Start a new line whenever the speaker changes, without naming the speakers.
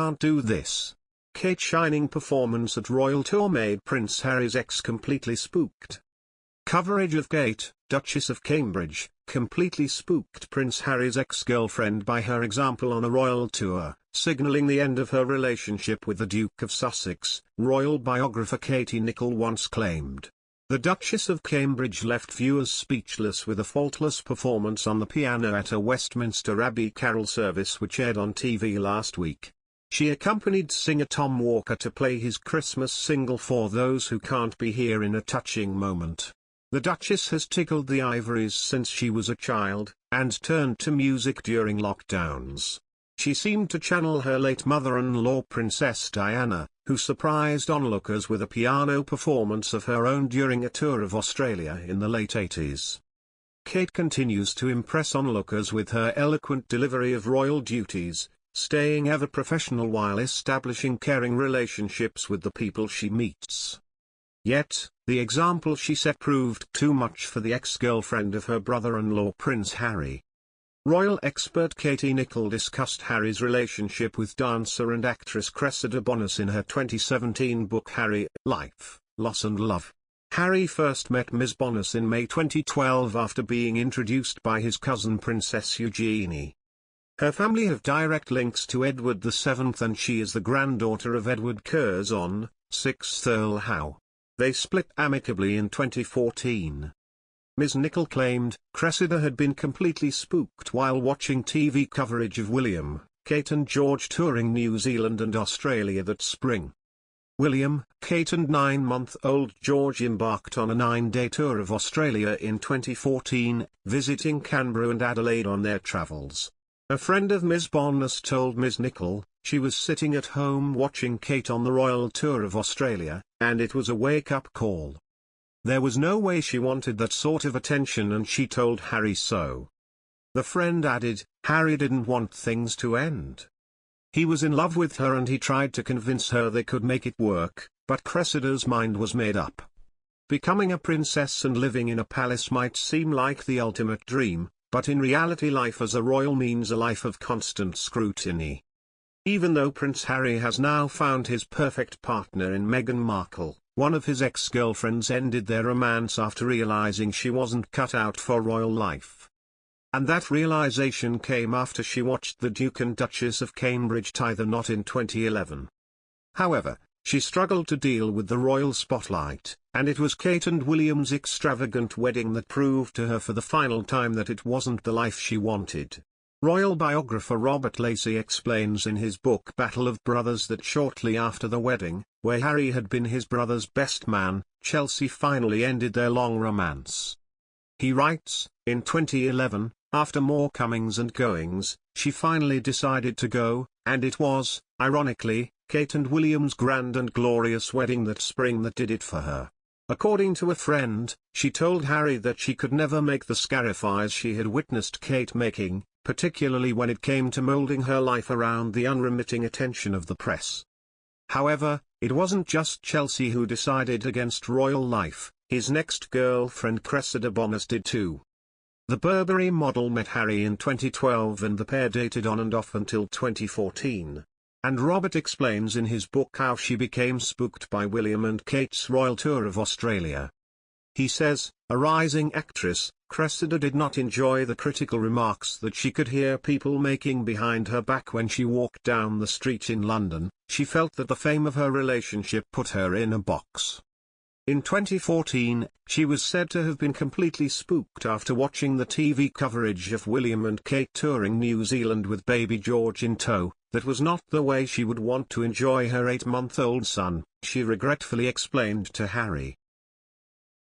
can't do this." Kate's shining performance at Royal Tour made Prince Harry's ex completely spooked. Coverage of Kate, Duchess of Cambridge, completely spooked Prince Harry's ex-girlfriend by her example on a royal tour, signalling the end of her relationship with the Duke of Sussex, royal biographer Katie Nicholl once claimed. The Duchess of Cambridge left viewers speechless with a faultless performance on the piano at a Westminster Abbey carol service which aired on TV last week. She accompanied singer Tom Walker to play his Christmas single For Those Who Can't Be Here in a touching moment. The Duchess has tickled the ivories since she was a child, and turned to music during lockdowns. She seemed to channel her late mother-in-law Princess Diana, who surprised onlookers with a piano performance of her own during a tour of Australia in the late 80s. Kate continues to impress onlookers with her eloquent delivery of royal duties, staying ever professional while establishing caring relationships with the people she meets. Yet, the example she set proved too much for the ex-girlfriend of her brother-in-law Prince Harry. Royal expert Katie Nicholl discussed Harry's relationship with dancer and actress Cressida Bonas in her 2017 book Harry, Life, Loss and Love. Harry first met Ms Bonas in May 2012 after being introduced by his cousin Princess Eugenie. Her family have direct links to Edward VII and she is the granddaughter of Edward Curzon, 6th Earl Howe. They split amicably in 2014. Ms Nicholl claimed, Cressida had been completely spooked while watching TV coverage of William, Kate and George touring New Zealand and Australia that spring. William, Kate and 9-month-old George embarked on a 9-day tour of Australia in 2014, visiting Canberra and Adelaide on their travels. A friend of Ms Bonas told Ms Nicholl, she was sitting at home watching Kate on the royal tour of Australia, and it was a wake-up call. There was no way she wanted that sort of attention and she told Harry so. The friend added, Harry didn't want things to end. He was in love with her and he tried to convince her they could make it work, but Cressida's mind was made up. Becoming a princess and living in a palace might seem like the ultimate dream, but in reality life as a royal means a life of constant scrutiny. Even though Prince Harry has now found his perfect partner in Meghan Markle, one of his ex-girlfriends ended their romance after realizing she wasn't cut out for royal life. And that realization came after she watched the Duke and Duchess of Cambridge tie the knot in 2011. However, she struggled to deal with the royal spotlight, and it was Kate and William's extravagant wedding that proved to her for the final time that it wasn't the life she wanted. Royal biographer Robert Lacey explains in his book Battle of Brothers that shortly after the wedding, where Harry had been his brother's best man, Chelsea finally ended their long romance. He writes, in 2011, after more comings and goings, she finally decided to go, and it was, ironically, Kate and William's grand and glorious wedding that spring that did it for her. According to a friend, she told Harry that she could never make the scarifies she had witnessed Kate making, particularly when it came to molding her life around the unremitting attention of the press. However, it wasn't just Chelsea who decided against royal life, his next girlfriend Cressida Bonas did too. The Burberry model met Harry in 2012 and the pair dated on and off until 2014. And Robert explains in his book how she became spooked by William and Kate's royal tour of Australia. He says, a rising actress, Cressida did not enjoy the critical remarks that she could hear people making behind her back when she walked down the street in London. She felt that the fame of her relationship put her in a box. In 2014, she was said to have been completely spooked after watching the TV coverage of William and Kate touring New Zealand with baby George in tow. That was not the way she would want to enjoy her 8-month-old son, she regretfully explained to Harry.